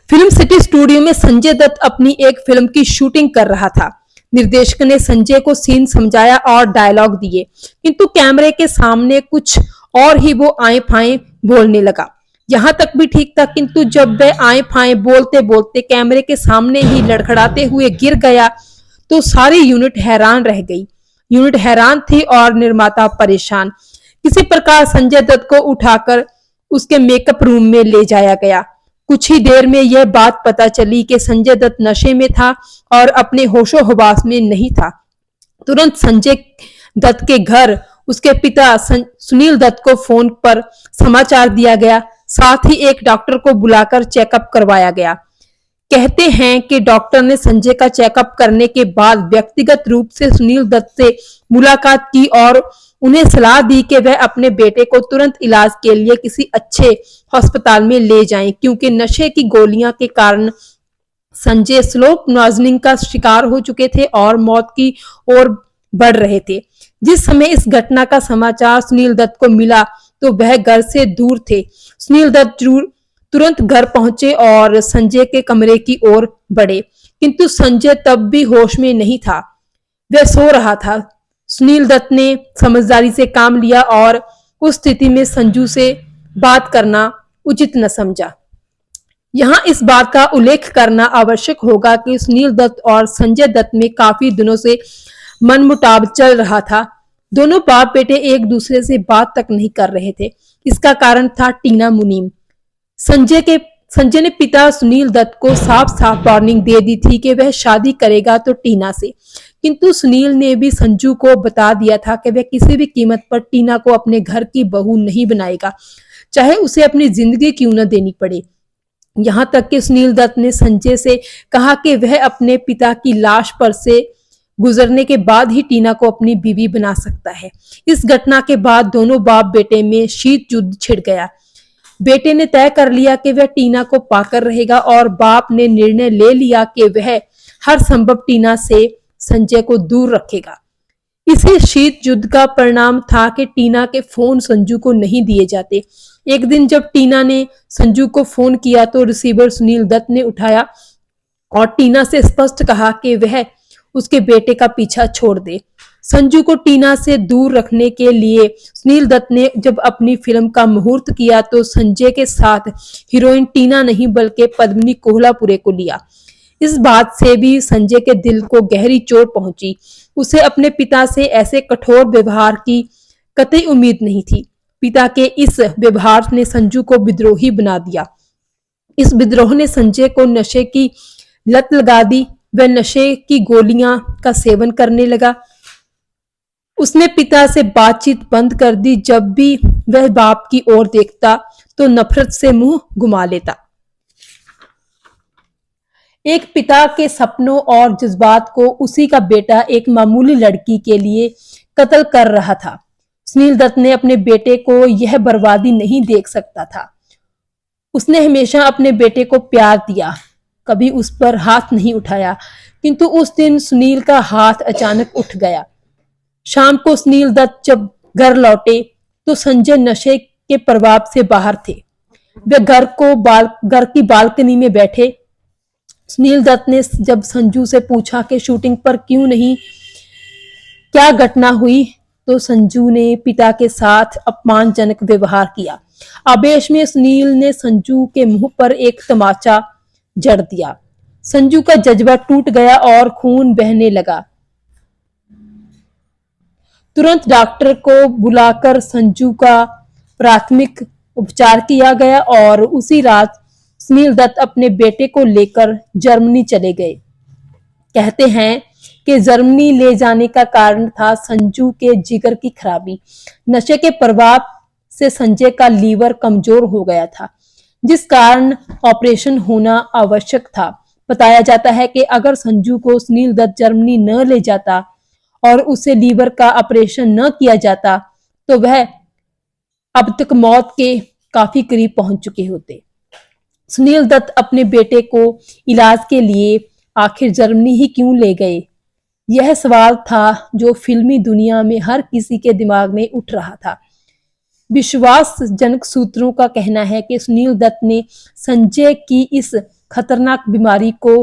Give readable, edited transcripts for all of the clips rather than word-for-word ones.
Film city studio में संजय दत्त अपनी एक फिल्म की शूटिंग कर रहा था। निर्देशक ने संजय को सीन समझाया और डायलॉग दिए, किंतु कैमरे के सामने कुछ और ही वो आए फाए बोलने लगा। यहाँ तक भी ठीक था, किंतु जब वह आए फाए बोलते बोलते कैमरे के सामने ही लड़खड़ाते हुए गिर गया तो सारी यूनिट हैरान रह गई। यूनिट हैरान थी और निर्माता परेशान। किसी प्रकार संजय दत्त को उठाकर उसके मेकअप रूम में ले जाया गया। कुछ ही देर में यह बात पता चली कि संजय दत्त नशे में था और अपने होशो हवास में नहीं था। तुरंत संजय दत्त के घर उसके पिता सुनील दत्त को फोन पर समाचार दिया गया। साथ ही एक डॉक्टर को बुलाकर चेकअप करवाया गया। कहते हैं कि डॉक्टर ने संजय का चेकअप करने के बाद व्यक्तिगत रूप से सुनील दत्त से मुलाकात की और उन्हें सलाह दी कि वह अपने बेटे को तुरंत इलाज के लिए किसी अच्छे अस्पताल में ले जाएं, क्योंकि नशे की गोलियां के कारण संजय स्लो पॉइजनिंग का शिकार हो चुके थे और मौत की ओर बढ़ रहे थे। जिस समय इस घटना का समाचार सुनील दत्त को मिला तो वह घर से दूर थे। सुनील दत्त तुरंत घर पहुंचे और संजय के कमरे की ओर बढ़े, किंतु संजय तब भी होश में नहीं था, वह सो रहा था। सुनील दत्त ने समझदारी से काम लिया और उस स्थिति में संजू से बात करना उचित न समझा। यहाँ इस बात का उल्लेख करना आवश्यक होगा कि सुनील दत्त और संजय दत्त में काफी दिनों से मनमुटाव चल रहा था। दोनों बाप बेटे एक दूसरे से बात तक नहीं कर रहे थे। इसका कारण था टीना मुनीम। संजय ने पिता सुनील दत्त को साफ साफ वार्निंग दे दी थी कि वह शादी करेगा तो टीना से, किंतु सुनील ने भी संजू को बता दिया था कि वह किसी भी कीमत पर टीना को अपने घर की बहू नहीं बनाएगा, चाहे उसे अपनी जिंदगी क्यों न देनी पड़े। यहाँ तक कि सुनील दत्त ने संजय से कहा कि वह अपने पिता की लाश पर से गुजरने के बाद ही टीना को अपनी बीवी बना सकता है। इस घटना के बाद दोनों बाप बेटे में शीत युद्ध छिड़ गया। बेटे ने तय कर लिया कि वह टीना को पाकर रहेगा और बाप ने निर्णय ले लिया कि वह हर संभव टीना से संजय को दूर रखेगा। इसी शीत युद्ध का परिणाम था कि टीना के फोन संजू को नहीं दिए जाते। एक दिन जब टीना ने संजू को फोन किया तो रिसीवर सुनील दत्त ने उठाया और टीना से स्पष्ट कहा कि वह उसके बेटे का पीछा छोड़ दे। संजू को टीना से दूर रखने के लिए सुनील दत्त ने जब अपनी फिल्म का मुहूर्त किया तो संजय के साथ हीरोइन टीना नहीं बल्कि पद्मिनी कोल्हापुरे को लिया। इस बात से भी संजय के दिल को गहरी चोट पहुंची। उसे अपने पिता से ऐसे कठोर व्यवहार की कतई उम्मीद नहीं थी। पिता के इस व्यवहार ने संजू को विद्रोही बना दिया। इस विद्रोह ने संजय को नशे की लत लगा दी। वह नशे की गोलियां का सेवन करने लगा। उसने पिता से बातचीत बंद कर दी। जब भी वह बाप की ओर देखता तो नफरत से मुंह घुमा लेता। एक पिता के सपनों और जज्बात को उसी का बेटा एक मामूली लड़की के लिए कत्ल कर रहा था। सुनील दत्त ने अपने बेटे को यह बर्बादी नहीं देख सकता था। उसने हमेशा अपने बेटे को प्यार दिया, कभी उस पर हाथ नहीं उठाया, किंतु उस दिन सुनील का हाथ अचानक उठ गया। शाम को सुनील दत्त जब घर लौटे तो संजय नशे के प्रभाव से बाहर थे। वे घर की बालकनी में बैठे। सुनील दत्त ने जब संजू से पूछा कि शूटिंग पर क्यों नहीं, क्या घटना हुई, तो संजू ने पिता के साथ अपमानजनक व्यवहार किया। आवेश में सुनील ने संजू के मुंह पर एक तमाचा जड़ दिया। संजू का जज्बा टूट गया और खून बहने लगा। तुरंत डॉक्टर को बुलाकर संजू का प्राथमिक उपचार किया गया और उसी रात सुनील दत्त अपने बेटे को लेकर जर्मनी चले गए। कहते हैं कि जर्मनी ले जाने का कारण था संजू के जिगर की खराबी। नशे के प्रभाव से संजय का लीवर कमजोर हो गया था, जिस कारण ऑपरेशन होना आवश्यक था। बताया जाता है कि अगर संजू को सुनील दत्त जर्मनी न ले जाता और उसे लीवर का ऑपरेशन न किया जाता तो वह अब तक मौत के काफी करीब पहुंच चुके होते। सुनील दत्त अपने बेटे को इलाज के लिए आखिर जर्मनी ही क्यों ले गए? यह सवाल था जो फिल्मी दुनिया में हर किसी के दिमाग में उठ रहा था। विश्वासजनक सूत्रों का कहना है कि सुनील दत्त ने संजय की इस खतरनाक बीमारी को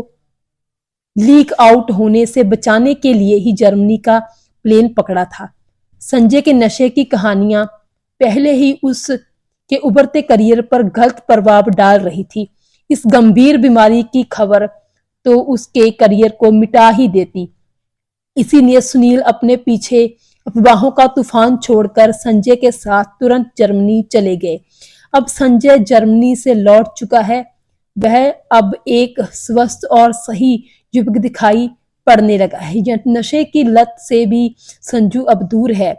लीक आउट होने से बचाने के लिए ही जर्मनी का प्लेन पकड़ा था। संजय के नशे की कहानियां पहले ही उसके उभरते करियर पर गलत प्रभाव डाल रही थी। इस गंभीर बीमारी की खबर तो उसके करियर को मिटा ही देती। इसीलिए सुनील अपने पीछे अफवाहों का तूफान छोड़कर संजय के साथ तुरंत जर्मनी चले गए। अब संजय जर्मनी से लौट चुका है। वह अब एक स्वस्थ और सही युवक दिखाई पड़ने लगा है। नशे की लत से भी संजू अब दूर है।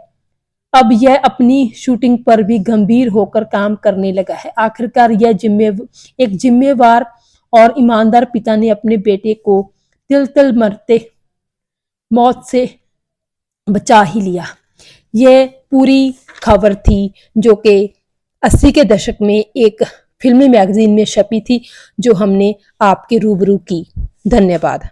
अब यह अपनी शूटिंग पर भी गंभीर होकर काम करने लगा है। आखिरकार एक जिम्मेवार और ईमानदार पिता ने अपने बेटे को तिल मरते मौत से बचा ही लिया। यह पूरी खबर थी जो कि 80 के दशक में एक फिल्मी मैगजीन में छपी थी, जो हमने आपके रूबरू की। धन्यवाद।